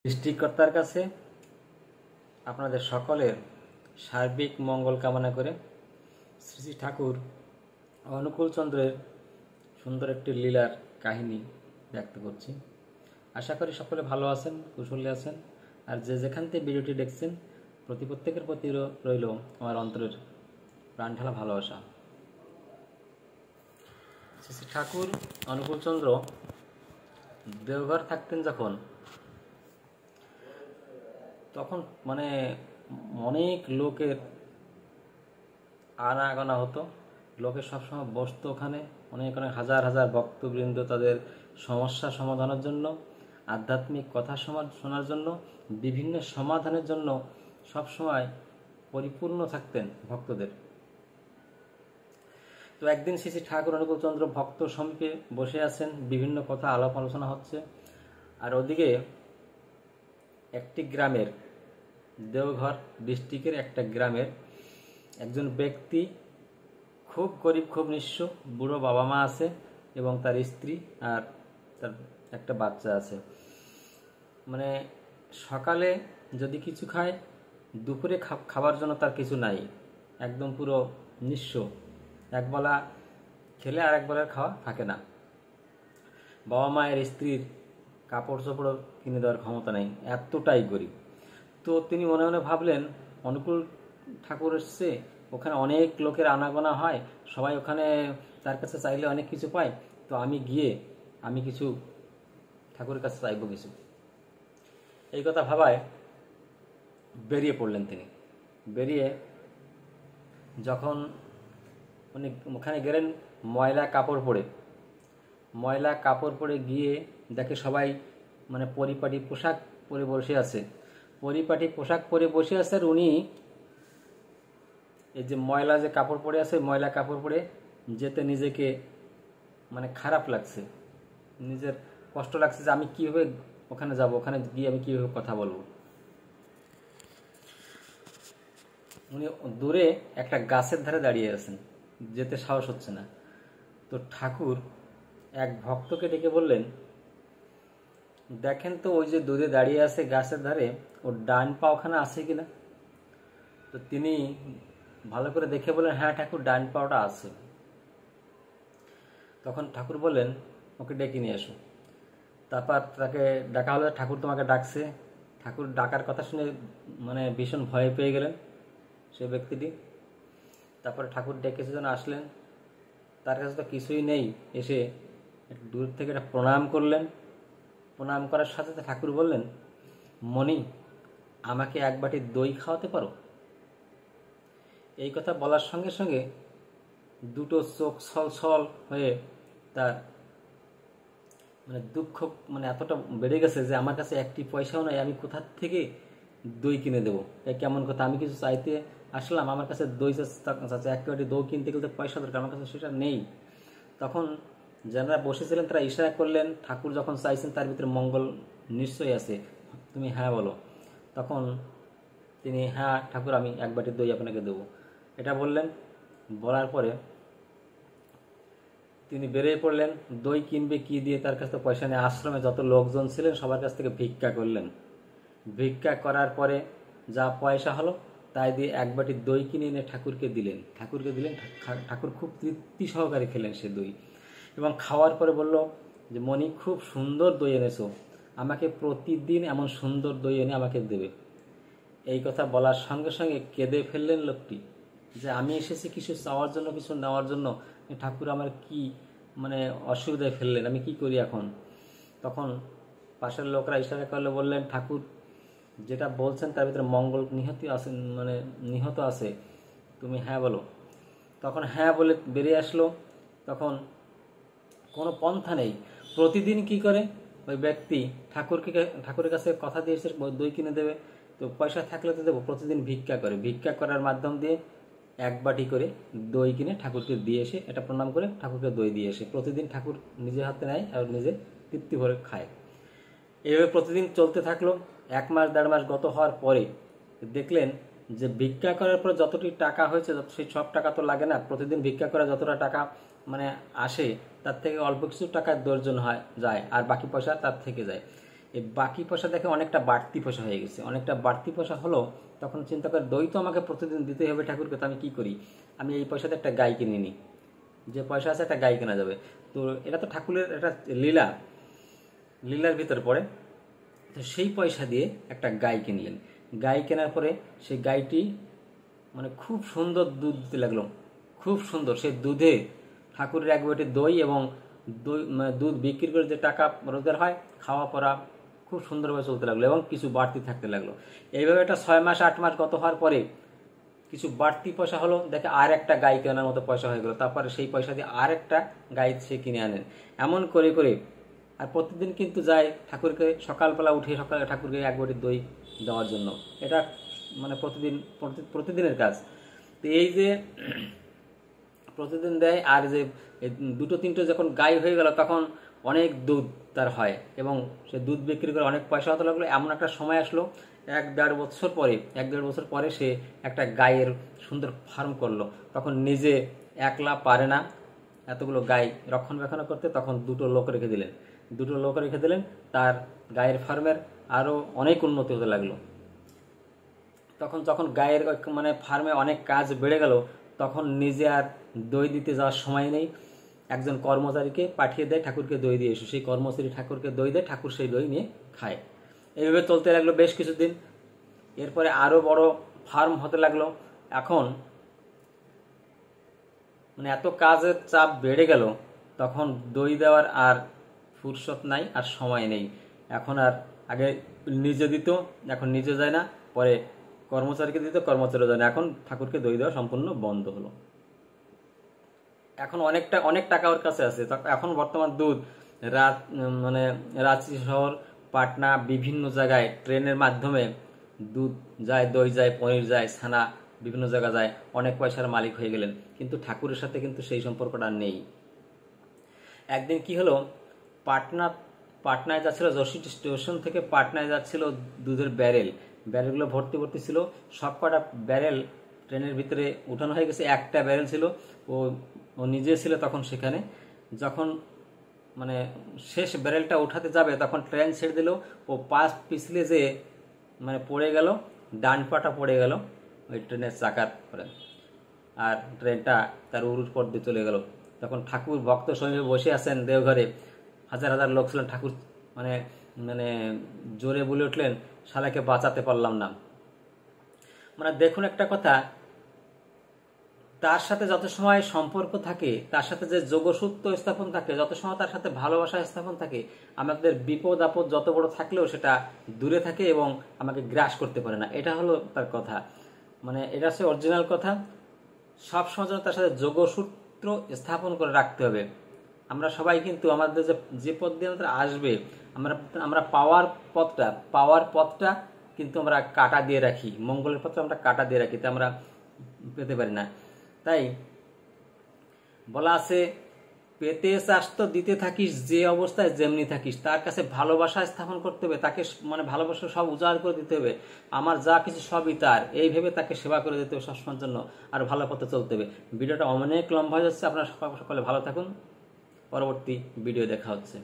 সৃষ্টিকর্তার কাছে আপনাদের সকলের সার্বিক মঙ্গল কামনা করে শ্রী শ্রী ঠাকুর অনুকূলচন্দ্রের সুন্দর একটি লীলার কাহিনী ব্যক্ত করছি। আশা করি সকলে ভালো আছেন, কুশলে আছেন। আর যে যেখান থেকে ভিডিওটি দেখছেন প্রত্যেকের প্রতি রইল আমার অন্তরের প্রাণঢালা ভালোবাসা। শ্রী শ্রী ঠাকুর অনুকূলচন্দ্র দেওঘর থাকতেন তখন অনেক লোকের আনাগোনা হতো, লোকের সবসময় বসতো ওখানে। অনেক হাজার হাজার ভক্তবৃন্দ তাদের সমস্যা সমাধানের জন্য, আধ্যাত্মিক কথা শোনার জন্য, বিভিন্ন সমাধানের জন্য সবসময় পরিপূর্ণ থাকতেন ভক্তদের। তো একদিন শ্রী শ্রী ঠাকুর অনুকূলচন্দ্র ভক্ত সমীপে বসে আছেন, বিভিন্ন কথা আলাপ আলোচনা হচ্ছে। আর ওদিকে একটি গ্রামের, দেওঘর ডিস্ট্রিক্টের একটা গ্রামের একজন ব্যক্তি, খুব গরিব, খুব নিঃস্ব, বুড়ো বাবা মা আছে এবং তার স্ত্রী আর তার একটা বাচ্চা আছে। সকালে যদি কিছু খায়, দুপুরে খাবার জন্য তার কিছু নাই, একদম পুরো নিঃস্ব। একবেলা খেলে আর একবেলার খাওয়া থাকে না। বাবা মায়ের স্ত্রীর কাপড় চোপড় কিনে দেওয়ার ক্ষমতা নেই, এতটাই গরিব। তো তিনি মনে মনে ভাবলেন, অনুকূল ঠাকুর এসছে, ওখানে অনেক লোকের আনাগোনা হয়, সবাই ওখানে তার কাছে চাইলে অনেক কিছু পায়, তো আমি গিয়ে আমি কিছু ঠাকুরের কাছে চাইব কিছু। এই কথা ভাবায় বেরিয়ে পড়লেন তিনি। বেরিয়ে যখন উনি ওখানে গেলেন, ময়লা কাপড় পরে গিয়ে দেখে সবাই পরিপাটি পোশাক পরে বসে আছে। আর উনি এই যে ময়লা যে কাপড় পরে আছে, ময়লা কাপড় পরে যেতে নিজেকে খারাপ লাগছে, নিজের কষ্ট লাগছে যে আমি কিভাবে ওখানে যাব, ওখানে গিয়ে আমি কিভাবে কথা বলবো। উনি দূরে একটা গাছের ধারে দাঁড়িয়ে আছেন, যেতে সাহস হচ্ছে না। তো ঠাকুর এক ভক্তকে ডেকে বললেন, দেখেন তো ওই যে দূরে দাঁড়িয়ে আছে গাছের ধারে, ওর ডান পা ওখানে আছে কিনা। তো তিনি ভালো করে দেখে বললেন, হ্যাঁ ঠাকুর, ডান পাওটা আছে। তখন ঠাকুর বললেন, ওকে ডেকে নিয়ে এসো। তারপর তাকে ডাকা হলো, ঠাকুর তোমাকে ডাকছে। ঠাকুর ডাকার কথা শুনে ভীষণ ভয় পেয়ে গেলেন সে ব্যক্তিটি। তারপরে ঠাকুর ডেকেছে যেন আসলেন, তার কাছে তো কিছুই নেই। এসে একটু দূর থেকে একটা প্রণাম করলেন। প্রণাম করার সাথে সাথে ঠাকুর বললেন, মণি, আমাকে এক বাটি দই খাওয়াতে পারো? এই কথা বলার সঙ্গে সঙ্গে দুটো চোখ ছল হয়ে তার দুঃখ এতটা বেড়ে গেছে যে আমার কাছে একটি পয়সাও নাই, আমি কোথা থেকে দই কিনে দেবো? কেমন কথা, আমি কিছু চাইতে আসলাম, আমার কাছে দই চাচ্ছে, এক বাটি দই কিনতে গেলে পয়সা দরকার, আমার কাছে সেটা নেই। তখন যারা বসেছিলেন তারা ইশারা করলেন, ঠাকুর যখন চাইছেন তার ভিতরে মঙ্গল নিশ্চয়ই আছে, তুমি হ্যাঁ বলো। তখন তিনি, হ্যাঁ ঠাকুর, আমি এক বাটি দই আপনাকে দেবো, এটা বললেন। বলার পরে তিনি বেরিয়ে পড়লেন। দই কিনবে কি দিয়ে, তার কাছে তো পয়সা নেই। আশ্রমে যত লোকজন ছিলেন সবার কাছ থেকে ভিক্ষা করলেন। ভিক্ষা করার পরে যা পয়সা হলো তাই দিয়ে এক বাটি দই কিনে এনে ঠাকুরকে দিলেন। ঠাকুর খুব তৃপ্তি সহকারে খেলেন সে দই, এবং খাওয়ার পরে বলল যে, মণি, খুব সুন্দর দই এনেছো, আমাকে প্রতিদিন এমন সুন্দর দই এনে আমাকে দেবে। এই কথা বলার সঙ্গে সঙ্গে কেঁদে ফেললেন লোকটি, যে আমি এসেছি কিছু চাওয়ার জন্য, কিছু নেওয়ার জন্য, ঠাকুর আমার কি অসুবিধায় ফেললেন, আমি কি করি এখন? তখন পাশের লোকরা ইশারা করলে বললেন, ঠাকুর যেটা বলছেন তার ভিতরে মঙ্গল নিহত আছে, তুমি হ্যাঁ বলো। তখন হ্যাঁ বলে বেরিয়ে আসলো। তখন কোনো পন্থা নেই। প্রতিদিন কি করে ওই ব্যক্তি ঠাকুরের কাছে কথা দিয়েছে দই কিনে দেবে, তো পয়সা থাকলে তো দেবো। প্রতিদিন ভিক্ষা করে, ভিক্ষা করার মাধ্যম দিয়ে এক বাটি করে দই কিনে ঠাকুরকে দিয়ে এসে, এটা প্রণাম করে ঠাকুরকে দই দিয়ে এসে প্রতিদিন ঠাকুর নিজে হাতে নেয় আর নিজে তৃপ্তি ভরে খায়। এইভাবে প্রতিদিন চলতে থাকলো। 1 মাস 1.5 মাস গত হওয়ার পরে দেখলেন যে ভিক্ষা করার পর যতটি টাকা হয়েছে, সেই সব টাকা তো লাগে না। প্রতিদিন ভিক্ষা করা যতটা টাকা আসে, তার থেকে অল্প কিছু টাকা দর্জন যায়, আর বাকি পয়সা তার থেকে যায়। এই বাকি পয়সা দেখে অনেকটা বাড়তি পয়সা হয়ে গেছে, অনেকটা বাড়তি পয়সা হলো। তখন চিন্তা করে দই তো আমাকে প্রতিদিন দিতে হবে ঠাকুরকে, তো আমি কী করি, আমি এই পয়সাতে একটা গাই কিনে নিই, যে পয়সা আছে একটা গাই কেনা যাবে। তো এটা তো ঠাকুরের একটা লীলার ভিতর পড়ে। তো সেই পয়সা দিয়ে একটা গাই কিনলেন। গাই কেনার পরে সেই গাইটি মানে খুব সুন্দর দুধ দিতে লাগলো, খুব সুন্দর। সেই দুধে ঠাকুরের এক বাটি দই এবং দুধ বিক্রি করে যে টাকা রোজগার হয়, খাওয়া পড়া খুব সুন্দরভাবে চলতে লাগলো এবং কিছু বাড়তি থাকতে লাগলো। এইভাবে একটা 6 মাস 8 মাস গত হওয়ার পরে কিছু বাড়তি পয়সা হলো, দেখে আর একটা গাই কেনার মতো পয়সা হয়ে গেল। তারপরে সেই পয়সা দিয়ে আর একটা গাই সে কিনে আনেন। এমন করে করে আর প্রতিদিন কিন্তু যায় ঠাকুরকে, সকালবেলা উঠে সকালে ঠাকুরকে এক বাটি দই দেওয়ার জন্য। এটা মানে প্রতিদিনের কাজ। তো এই যে প্রতিদিন দেয়, আর যে দুটো তিনটে যখন গাই হয়ে গেল তখন অনেক দুধ তার হয় এবং সে দুধ বিক্রি করে অনেক পয়সা হতে লাগলো। এমন একটা সময় আসলো 1-1.5 বছর পরে সে একটা গাইয়ের সুন্দর ফার্ম করলো। তখন নিজে একলা পারে না এতগুলো গাই রক্ষণাবেক্ষণ করতে, তখন দুটো লোক রেখে দিলেন। তার গায়ের ফার্মের আরও অনেক উন্নতি হতে লাগলো। যখন গায়ের মানে ফার্মে অনেক কাজ বেড়ে গেল, তখন নিজে আর দই দিতে যাওয়ার সময় নেই, একজন কর্মচারীকে পাঠিয়ে দেয়, ঠাকুরকে দই দিয়ে এসো। সেই কর্মচারী ঠাকুরকে দই দেয়, ঠাকুর সেই দই নিয়ে খায়। এইভাবে চলতে লাগলো বেশ কিছুদিন। এরপরে আরও বড় ফার্ম হতে লাগলো। এখন মানে এত কাজের চাপ বেড়ে গেল, তখন দই দেওয়ার আর ফুরসত নাই, আর সময় নেই। এখন আর আগে নিজে দিত, এখন নিজে যায় না, পরে কর্মচারীকে দিত, কর্মচারীও যায় না। এখন ঠাকুরকে দই দেওয়া সম্পূর্ণ বন্ধ হলো। এখন অনেক টাকা ওর কাছে আছে। এখন বর্তমান দুধ মানে রাঁচি শহর, পাটনা, বিভিন্ন জায়গায় ট্রেনের মাধ্যমে দুধ যায়, দই যায়, পনির যায়, ছানা বিভিন্ন জায়গা যায়, অনেক পয়সার মালিক হয়ে গেলেন। কিন্তু ঠাকুরের সাথে কিন্তু সেই সম্পর্কটা নেই। একদিন কি হলো, পাটনায় যাচ্ছিল, যশোর স্টেশন থেকে পাটনায় যাচ্ছিল দুধের ব্যারেলগুলো ভর্তি ছিল। সব কটা ব্যারেল ট্রেনের ভিতরে উঠানো হয়ে গেছে। একটা ব্যারেল ছিল, ও নিজে ছিল তখন সেখানে। যখন মানে শেষ ব্যারেলটা উঠাতে যাবে, তখন ট্রেন ছেড়ে দিল, ও পাশ পিছলে যে মানে পড়ে গেল, ডান পাটা পড়ে গেল ওই ট্রেনের চাকার পরে, আর ট্রেনটা তার উরুর পর দিয়ে চলে গেল। তখন ঠাকুর ভক্ত সঙ্গে বসে আছেন দেওঘরে, হাজার হাজার লোক ছিলেন। ঠাকুর মানে মানে জোরে বলে উঠলেন, শালাকে বাঁচাতে পারলাম না। মানে দেখুন একটা কথা, তার সাথে যত সময় সম্পর্ক থাকে, তার সাথে যে যোগসূত্র স্থাপন থাকে, যত সময় তার সাথে ভালোবাসা স্থাপন থাকে, আমাদের বিপদ আপদ যত বড় থাকলেও সেটা দূরে থাকে এবং আমাকে গ্রাস করতে পারে না। এটা হলো তার কথা, মানে এটা হচ্ছে অরিজিনাল কথা। সবসময় যেন তার সাথে যোগসূত্র স্থাপন করে রাখতে হবে। আমরা সবাই কিন্তু আমাদের যে পথ দিয়ে আমাদের আসবে, আমরা পাওয়ার পথটা কিন্তু আমরা কাটা দিয়ে রাখি, মঙ্গলের পথটা আমরা কাটা দিয়ে রাখি, তা আমরা পেতে পারি না। তাই বলা আছে, পেতে চাস তো দিতে থাকিস, যে অবস্থায় যেমনি থাকিস। তার কাছে ভালোবাসা স্থাপন করতে হবে, তাকে মানে ভালোবাসা সব উজাড় করে দিতে হবে। আমার যা কিছু সবই তার, এই ভেবে তাকে সেবা করে দিতে হবে সবসময়ের জন্য, আর ভালো পথে চলতে হবে। ভিডিওটা অনেক লম্বা হয়ে যাচ্ছে, আপনারা সকলে ভালো থাকুন। পরবর্তী ভিডিও দেখা হচ্ছে।